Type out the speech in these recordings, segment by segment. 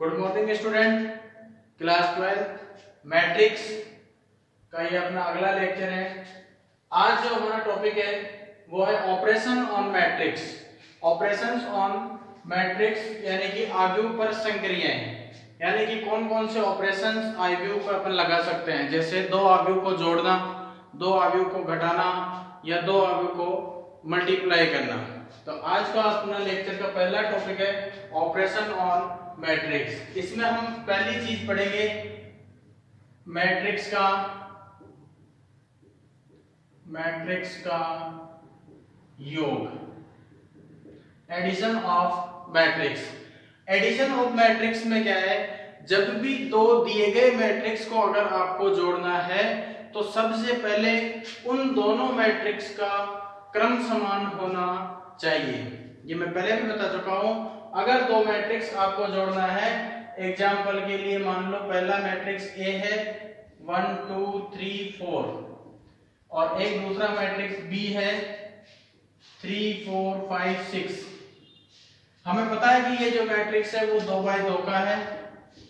Good morning student, class 12 matrix का ये अपना अगला लेक्चर है। आज जो हमारा टॉपिक है वो है operation on matrix. Operations on matrix यानी कि आव्यूह पर संक्रियाएं, यानी कि कौन कौन से ऑपरेशंस आव्यूह पर अपन लगा सकते हैं, जैसे दो आव्यूह को जोड़ना, दो आव्यूह को घटाना या दो आव्यूह को मल्टीप्लाई करना। तो आज का अपना लेक्चर का पहला टॉपिक है ऑपरेशन ऑन मैट्रिक्स। इसमें हम पहली चीज पढ़ेंगे मैट्रिक्स का योग, addition of matrix. Addition of matrix में क्या है, जब भी दो दिए गए मैट्रिक्स को अगर आपको जोड़ना है तो सबसे पहले उन दोनों मैट्रिक्स का क्रम समान होना चाहिए। ये मैं पहले भी बता चुका हूं। अगर दो मैट्रिक्स आपको जोड़ना है, एग्जाम्पल के लिए मान लो पहला मैट्रिक्स ए है 1 2 3 4 और एक दूसरा मैट्रिक्स बी है 3 4 5 6। हमें पता है कि ये जो मैट्रिक्स है वो 2 बाई 2 का है,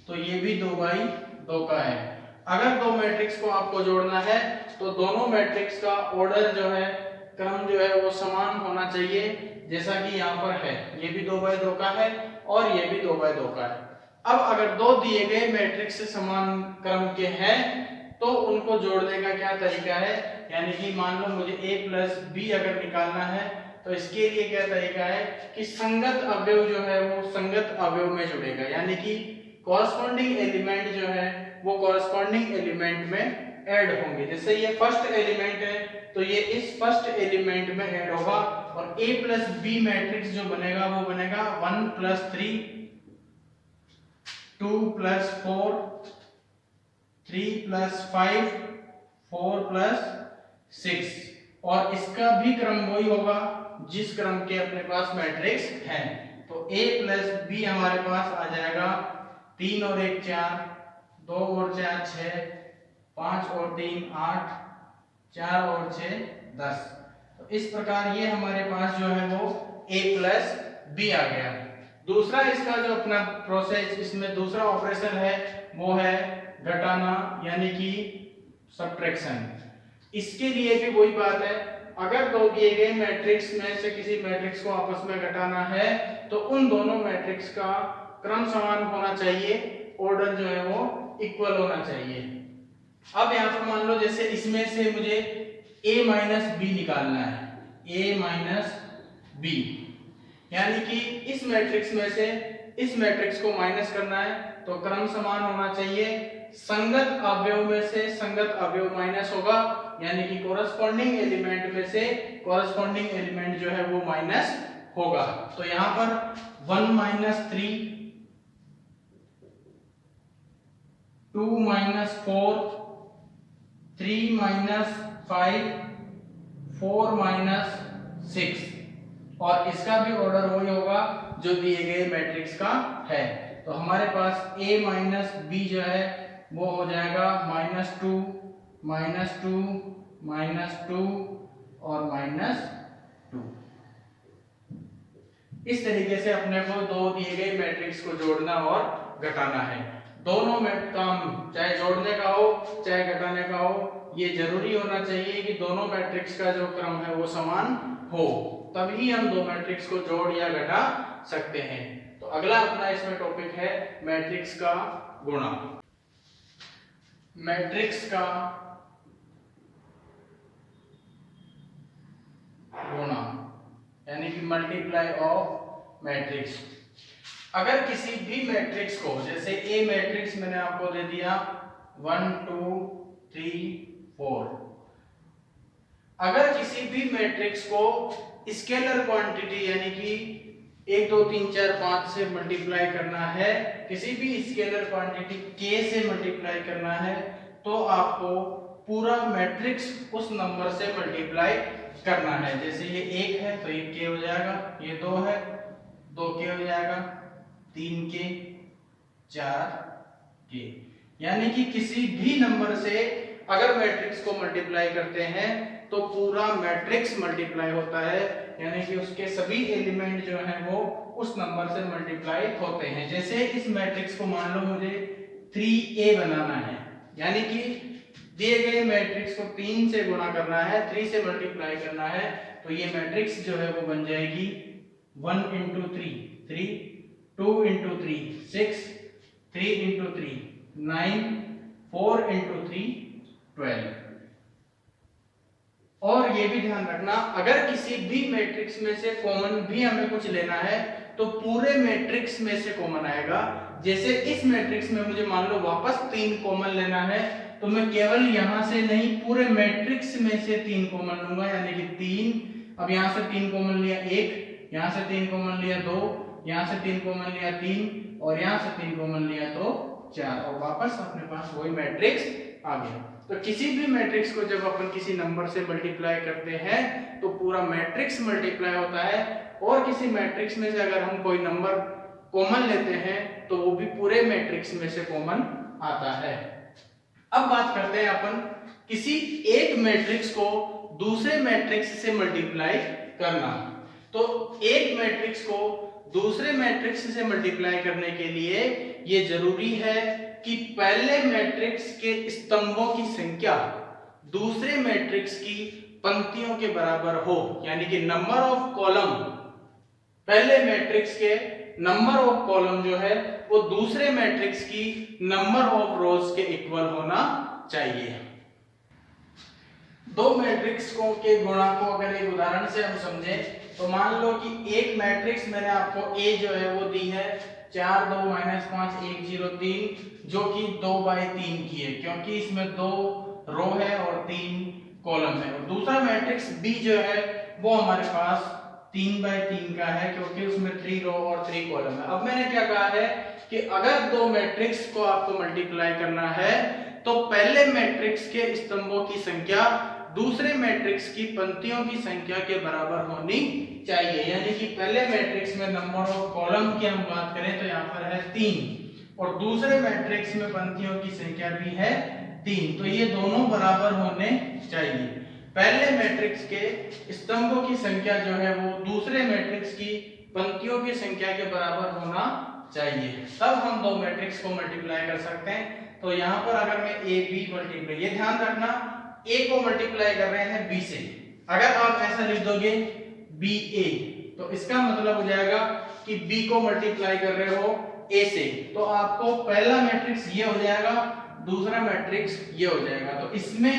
तो ये भी 2 बाई 2 का है। अगर दो मैट्रिक्स को आपको जोड़ना है तो दोनों मैट्रिक्स का ऑर्डर जो है, क्रम जो है वो समान होना चाहिए, जैसा कि यहाँ पर है। ये भी 2 बाई 2 का है और ये भी 2 बाई 2 का है। अब अगर दो दिए गए मैट्रिक्स समान क्रम के हैं तो उनको जोड़ने का क्या तरीका है, यानी कि मान लो मुझे a प्लस बी अगर निकालना है तो इसके लिए क्या तरीका है कि संगत अवयव जो है वो संगत अवयव में जुड़ेगा, यानी कि कॉरस्पॉन्डिंग एलिमेंट जो है वो कॉरस्पॉन्डिंग एलिमेंट में ऐड होंगे। जैसे ये फर्स्ट एलिमेंट है तो ये इस फर्स्ट एलिमेंट में ऐड होगा और a प्लस बी मैट्रिक्स जो बनेगा वो बनेगा 1 प्लस 3 2 प्लस 4 3 प्लस 5 4 प्लस 6, और इसका भी क्रम वही होगा जिस क्रम के अपने पास मैट्रिक्स है। तो a प्लस बी हमारे पास आ जाएगा 3 और 1 4, 2 और 4 6, 5 और 3 8, 4 और 6 10। तो इस प्रकार ये हमारे पास जो है वो a प्लस बी आ गया। दूसरा इसका जो अपना प्रोसेस, इसमें दूसरा ऑपरेशन है वो है घटाना, यानी कि सब्ट्रैक्शन। इसके लिए भी वही बात है, अगर दो दिए गए मैट्रिक्स में से किसी मैट्रिक्स को आपस में घटाना है तो उन दोनों मैट्रिक्स का क्रम समान होना चाहिए, ऑर्डर जो है वो इक्वल होना चाहिए। अब यहाँ पर मान लो जैसे इसमें से मुझे a माइनस बी निकालना है, a माइनस बी, यानी कि इस मैट्रिक्स में से इस मैट्रिक्स को माइनस करना है तो क्रम समान होना चाहिए। संगत अवयव में से संगत अवयव माइनस होगा, यानी कि कॉरस्पॉन्डिंग एलिमेंट में से कॉरस्पॉन्डिंग एलिमेंट जो है वो माइनस होगा। तो यहाँ पर 1 माइनस 3 2 माइनस 4 3 माइनस 5 4 माइनस 6, और इसका भी ऑर्डर वही होगा जो दिए गए मैट्रिक्स का है। तो हमारे पास a माइनस बी जो है वो हो जाएगा -2 -2 -2 और -2। इस तरीके से अपने को दो दिए गए मैट्रिक्स को जोड़ना और घटाना है। दोनों में काम चाहे जोड़ने का हो चाहे घटाने का हो, ये जरूरी होना चाहिए कि दोनों मैट्रिक्स का जो क्रम है वो समान हो, तभी हम दो मैट्रिक्स को जोड़ या घटा सकते हैं। तो अगला अपना इसमें टॉपिक है मैट्रिक्स का गुणा। मैट्रिक्स का गुणा यानी कि मल्टीप्लाई ऑफ मैट्रिक्स। अगर किसी भी मैट्रिक्स को, जैसे ए मैट्रिक्स मैंने आपको दे दिया 1 2 3 4, अगर किसी भी मैट्रिक्स को स्केलर क्वांटिटी यानी कि 1 2 3 4 5 से मल्टीप्लाई करना है, किसी भी स्केलर क्वांटिटी k से मल्टीप्लाई करना है, तो आपको पूरा मैट्रिक्स उस नंबर से मल्टीप्लाई करना है। जैसे ये 1 है तो ये k हो जाएगा, ये 2 है 2k हो जाएगा, 3k 4k, यानी कि किसी भी नंबर से अगर मैट्रिक्स को मल्टीप्लाई करते हैं तो पूरा मैट्रिक्स मल्टीप्लाई होता है, यानी कि उसके सभी एलिमेंट जो है वो उस नंबर से मल्टीप्लाई होते हैं। जैसे इस मैट्रिक्स को मान लो मुझे 3a बनाना है, यानी कि दिए गए मैट्रिक्स को 3 से गुणा करना है, 3 से मल्टीप्लाई करना है, तो ये मैट्रिक्स जो है वो बन जाएगी 1 into 3 3, 2 into 3 6, 3 into 3 9, 4 into 3 12। और ये भी ध्यान रखना, अगर किसी भी मैट्रिक्स में से कॉमन भी हमें कुछ लेना है तो पूरे मैट्रिक्स में से कॉमन आएगा। जैसे इस मैट्रिक्स में मुझे मान लो वापस 3 कॉमन लेना है, तो मैं केवल यहां से नहीं पूरे मैट्रिक्स में से 3 कॉमन लूंगा, यानी कि 3। अब यहां से 3 कॉमन लिया 1, यहां से 3 कॉमन लिया 2, यहां से 3 कॉमन लिया 3 और यहां से 3 कॉमन लिया तो 4, और वापस अपने पास वही मैट्रिक्स आ गया। तो किसी भी मैट्रिक्स को जब अपन किसी नंबर से मल्टीप्लाई करते हैं तो पूरा मैट्रिक्स मल्टीप्लाई होता है, और किसी मैट्रिक्स में से अगर हम कोई नंबर कॉमन लेते हैं तो वो भी पूरे मैट्रिक्स में से कॉमन आता है। अब बात करते हैं अपन किसी एक मैट्रिक्स को दूसरे मैट्रिक्स से मल्टीप्लाई करना। तो एक मैट्रिक्स को दूसरे मैट्रिक्स से मल्टीप्लाई करने के लिए ये जरूरी है कि पहले मैट्रिक्स के स्तंभों की संख्या दूसरे मैट्रिक्स की पंक्तियों के बराबर हो, यानी कि नंबर ऑफ कॉलम, पहले मैट्रिक्स के नंबर ऑफ कॉलम जो है वो दूसरे मैट्रिक्स की नंबर ऑफ रोज के इक्वल होना चाहिए। दो मैट्रिक्स को के गुणा को अगर एक उदाहरण से हम समझें तो मान लो कि एक मैट्रिक्स मैंने आपको A जो है वो दी है 4 2 -5 1 0 3, जो कि 2/3 की है, क्योंकि इसमें 2 रो है और 3 कॉलम है। और दूसरा मैट्रिक्स B जो है वो हमारे पास 3/3 का है, क्योंकि उसमें 3 रो और 3 कॉलम है। अब मैंने क्या कहा है कि अगर दो मैट्रिक्स को आपको मल्टीप्लाई करना है तो पहले मैट्रिक्स के स्तंभों की संख्या दूसरे मैट्रिक्स की पंक्तियों की संख्या के बराबर होनी चाहिए, यानी कि पहले मैट्रिक्स में नंबर ऑफ कॉलम की हम बात करें तो यहाँ पर है 3 और दूसरे मैट्रिक्स में पंक्तियों की संख्या भी है 3, तो ये दोनों बराबर होने चाहिए। पहले मैट्रिक्स के स्तंभों की संख्या जो है वो दूसरे मैट्रिक्स की पंक्तियों की संख्या के बराबर होना चाहिए, तब हम दो मैट्रिक्स को मल्टीप्लाई कर सकते हैं। तो यहाँ पर अगर मैं ए बी मल्टीप्लाई, ये ध्यान रखना ए को मल्टीप्लाई कर रहे हैं बी से, अगर आप ऐसा लिख दोगे बी ए तो इसका मतलब हो जाएगा कि बी को मल्टीप्लाई कर रहे हो ए से, तो आपको पहला मैट्रिक्स ये हो जाएगा, दूसरा मैट्रिक्स ये हो जाएगा। तो इसमें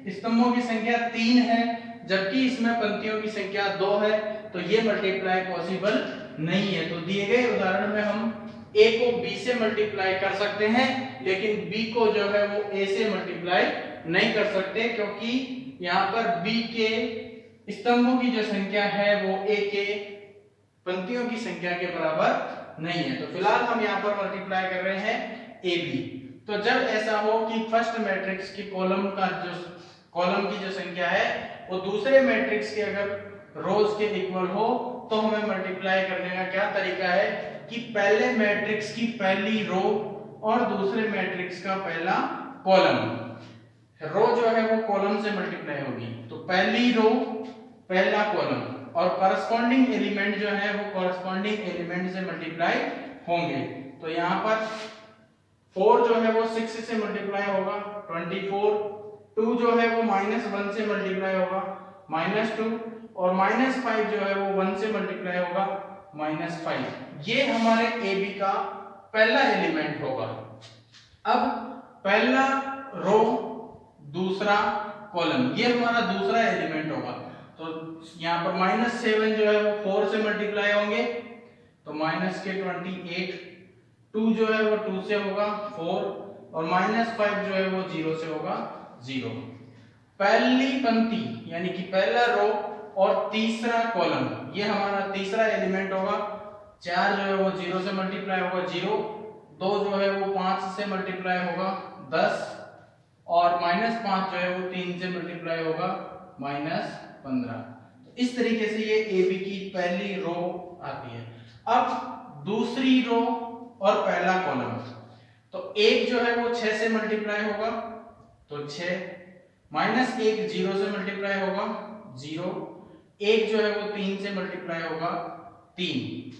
स्तंभों की संख्या 3 है जबकि इसमें पंक्तियों की संख्या 2 है, तो ये मल्टीप्लाई पॉसिबल नहीं है। तो दिए गए उदाहरण में हम a को b से मल्टीप्लाई कर सकते हैं, लेकिन b को जो है वो a से मल्टीप्लाई नहीं कर सकते, क्योंकि यहाँ पर b के स्तंभों की जो संख्या है वो a के पंक्तियों की संख्या के बराबर नहीं है। तो फिलहाल हम यहाँ पर मल्टीप्लाई कर रहे हैं a b। तो जब ऐसा हो कि फर्स्ट मैट्रिक्स की कॉलम की जो संख्या है वो दूसरे मैट्रिक्स के अगर रोज के इक्वल हो, तो हमें मल्टीप्लाई करने का क्या तरीका है कि पहले मैट्रिक्स की पहली रो और दूसरे मैट्रिक्स का पहला कॉलम, रो जो है वो कॉलम से मल्टीप्लाई होगी, तो पहली रो पहला कॉलम और करस्पॉन्डिंग एलिमेंट जो है वो करस्पॉन्डिंग एलिमेंट से मल्टीप्लाई होंगे। तो यहाँ पर 4 जो है वो 6 से मल्टीप्लाई होगा 24, 2 जो है वो -1 से मल्टीप्लाई होगा -2 और -5 जो है वो 1 से मल्टीप्लाई होगा -5। ये हमारे ए बी का पहला एलिमेंट होगा। अब पहला रो दूसरा कॉलम, ये हमारा दूसरा एलिमेंट होगा। तो यहाँ पर -7 जो है वो 4 से मल्टीप्लाई होंगे, तो -28, 2 जो है वो 2 से होगा 4 और -5 जो है वो 0 से होगा 0। पहली पंक्ति यानी कि पहला रो और तीसरा कॉलम, ये हमारा तीसरा एलिमेंट होगा। 4 जो है वो 0 से मल्टीप्लाई होगा 0, 2 जो है वो 5 से मल्टीप्लाई होगा 10 और -5 जो है वो 3 से मल्टीप्लाई होगा -15। तो इस तरीके से ये ए बी की पहली रो आती है। अब दूसरी रो और पहला कॉलम, तो 1 जो है वो 6 से मल्टीप्लाई होगा, तो 6 -1 0 से मल्टीप्लाई होगा 0, एक जो है वो 3 से मल्टीप्लाई होगा 3,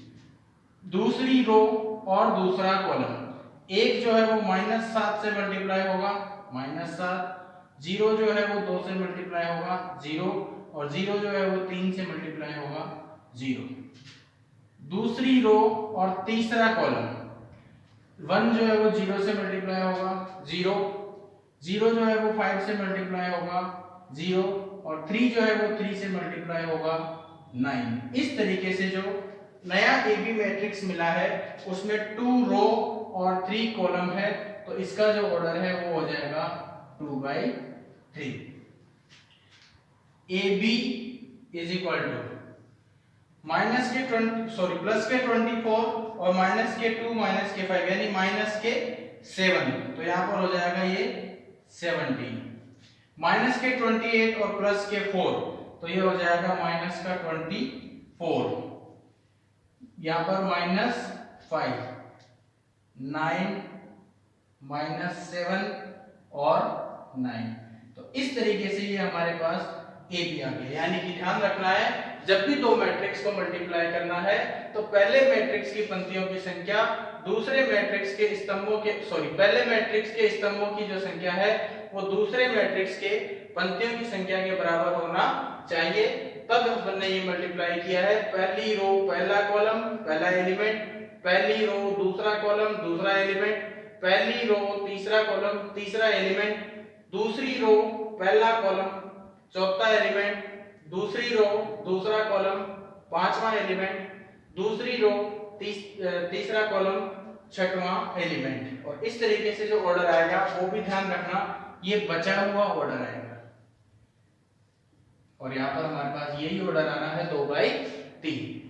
दूसरी रो और दूसरा कॉलम, एक जो है वो -7 से मल्टीप्लाई होगा -7, जीरो जो है वो 2 से मल्टीप्लाई होगा 0, और जीरो जो है वो 3 से मल्टीप्लाई होगा 0। दूसरी रो और तीसरा कॉलम, 1 जो है वो 0 से मल्टीप्लाई होगा 0, 0 जो है वो 5 से मल्टीप्लाई होगा 0, और 3 जो है वो 3 से मल्टीप्लाई होगा 9। इस तरीके से जो नया AB मैट्रिक्स मिला है उसमें 2 रो और 3 कॉलम है, तो इसका जो ऑर्डर है वो हो जाएगा 2/3। AB is equal two plus के 24 और माइनस के 2 माइनस के 5 यानी माइनस के 7, तो यहां पर हो जाएगा ये 17, माइनस के 28 और प्लस के 4, तो ये हो जाएगा माइनस का 24, यहां पर -5, 9 -7 और 9, तो इस तरीके से ये हमारे पास AB आ गया। यानी कि ध्यान रखना है जब भी दो मैट्रिक्स को मल्टीप्लाई करना है तो पहले मैट्रिक्स की पंक्तियों की संख्या दूसरे मैट्रिक्स के स्तंभों के पहले मैट्रिक्स के स्तंभों की जो संख्या है वो दूसरे मैट्रिक्स के पंक्तियों की संख्या के बराबर होना चाहिए। तब अपन ने ये मल्टीप्लाई किया है, पहली रो पहला कॉलम पहला एलिमेंट, पहली रो दूसरा कॉलम दूसरा एलिमेंट, पहली रो तीसरा कॉलम तीसरा एलिमेंट, दूसरी रो पहला कॉलम चौथा एलिमेंट, दूसरी रो दूसरा कॉलम पांचवा एलिमेंट, दूसरी रो तीसरा कॉलम छठवां एलिमेंट। और इस तरीके से जो ऑर्डर आएगा वो भी ध्यान रखना, ये बचा हुआ ऑर्डर आएगा, और यहां पर हमारे पास यही ऑर्डर आना है 2/3।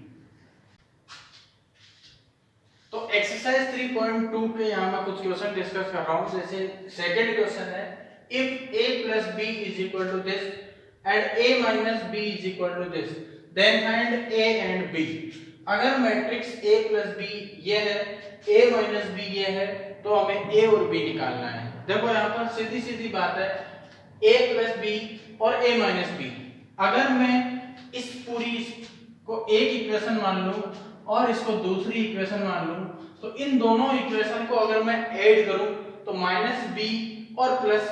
तो एक्सरसाइज 3.2 के यहां मैं कुछ क्वेश्चन डिस्कस कर रहा हूं। जैसे सेकंड क्वेश्चन है, if a plus b is equal to this and a minus b is equal to this then find a and b। अगर मैट्रिक्स a plus b ये है, a minus b ये है, तो हमें a और b निकालना है। देखो यहाँ पर सीधी सीधी बात है, a plus b और a minus b, अगर मैं इस पूरी को एक इक्वेशन मान लूं और इसको दूसरी इक्वेशन मान लूं, तो इन दोनों इक्वेशन को अगर मैं ऐड करूं तो -b और प्लस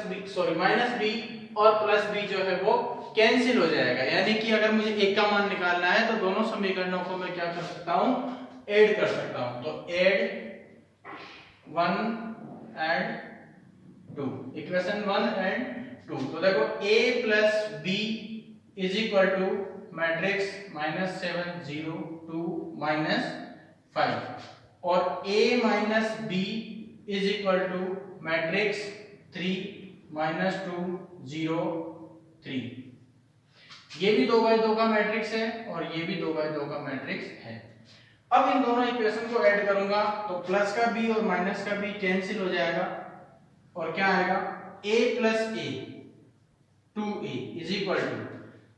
b जो है वो कैंसिल हो जाएगा। यानी कि अगर मुझे एक का मान निकालना है तो दोनों समीकरणों को मैं क्या कर सकता हूं, ऐड कर सकता हूं। तो ऐड 1 ऐड 2, इक्वेशन 1 एंड 2, तो देखो a plus b is equal to matrix -7 0 2 -5, और a minus b is equal to matrix 3 -2 0 3। ये भी 2/2 का मैट्रिक्स है और ये भी 2/2 का मैट्रिक्स है। अब इन दोनों इक्वेशन को ऐड करूंगा तो प्लस का b और माइनस का b कैंसिल हो जाएगा, और क्या आएगा a plus a 2a is equal to,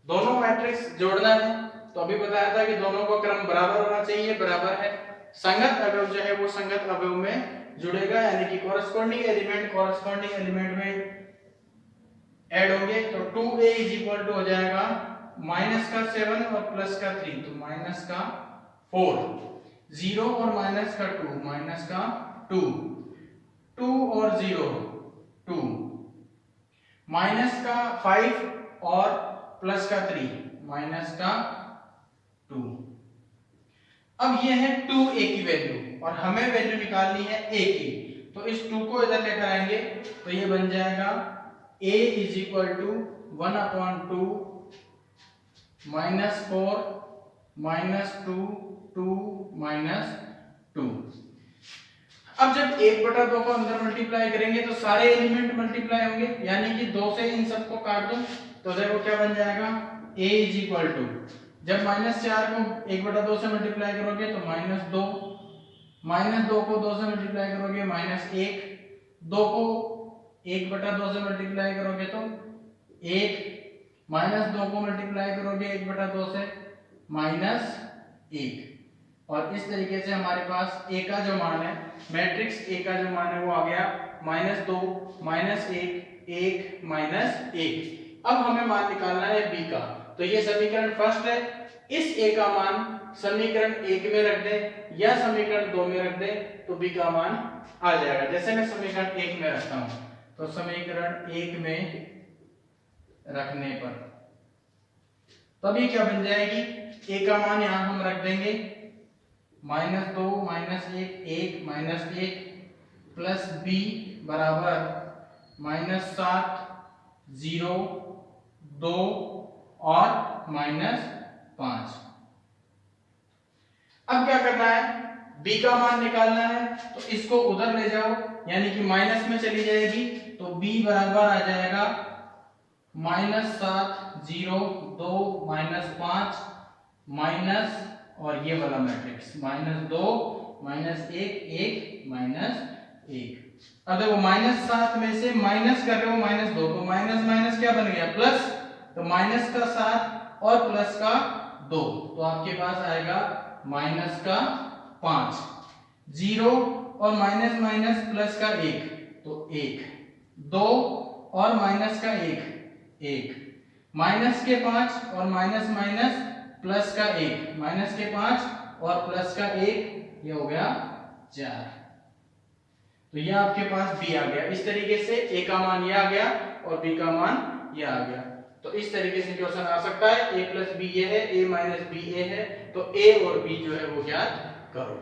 दोनों मैट्रिक्स जोड़ना है तो अभी बताया था कि दोनों का क्रम बराबर होना चाहिए, बराबर है। संगत अवयव जो है वो संगत अवयव में जुड़ेगा, यानी कि कॉरेस्पॉन्डिंग एलिमेंट में ऐड होंगे। तो 2a इज इक्वल टू हो जाएगा -7 और प्लस का 3, तो -4, 0 और -2 2 और 0 2, -5 और प्लस का 3 -2। अब ये है 2a की वैल्यू और हमें वैल्यू निकालनी है a की, तो इस 2 को इधर लेकर आएंगे तो ये बन जाएगा a इज इक्वल टू 1/2 -4 -2 2 -2। अब जब 1/2 को अंदर मल्टीप्लाई करेंगे तो सारे एलिमेंट मल्टीप्लाई होंगे, यानी कि 2 से इन सबको काट दो तो देखो क्या बन जाएगा a इज इक्वल टू, जब -4 को 1/2 से मल्टीप्लाई करोगे तो -2, -2 को 2 से मल्टीप्लाई करोगे -1, 2 को 1/2 से मल्टीप्लाई करोगे तो 1, -2 को मल्टीप्लाई करोगे 1/2 से -1, और इस तरीके से हमारे पास a का जो मान है, मैट्रिक्स a का जो मान है वो आ गया -2 -1 1 -1। अब हमें मान निकालना है b का, तो ये समीकरण फर्स्ट है। इस a का मान समीकरण 1 में रख दें या समीकरण 2 में रख दें तो b का मान आ जाएगा। जैसे मैं समीकरण 1 में रखता हूं तो समीकरण 1 में रखने पर तभी क्या बन जाएगी, a का मान यहां हम रख देंगे -2 -1 1 -1 प्लस b बराबर -7 0 2 और -5। अब क्या करना है, b का मान निकालना है तो इसको उधर ले जाओ यानी कि माइनस में चली जाएगी तो b बराबर आ जाएगा -7 0 2 -5 माइनस और ये वाला मैट्रिक्स -2 -1 1 -1। अब देखो -7 में से माइनस कर रहे हो -2 तो माइनस माइनस क्या बन गया प्लस, तो माइनस का 7 और प्लस का 2 तो आपके पास आएगा माइनस का 5। 0 और माइनस माइनस प्लस का 1 तो 1 2 और माइनस का 1 1 माइनस के 5 और माइनस माइनस प्लस का 1 माइनस के 5 और प्लस का 1 ये हो गया 4। तो ये आपके पास b आ गया। इस तरीके से a का मान ये आ गया और b का मान ये आ गया। तो इस तरीके से क्वेश्चन आ सकता है a प्लस b ये है, a माइनस b a है, तो a और b जो है वो ज्ञात करो।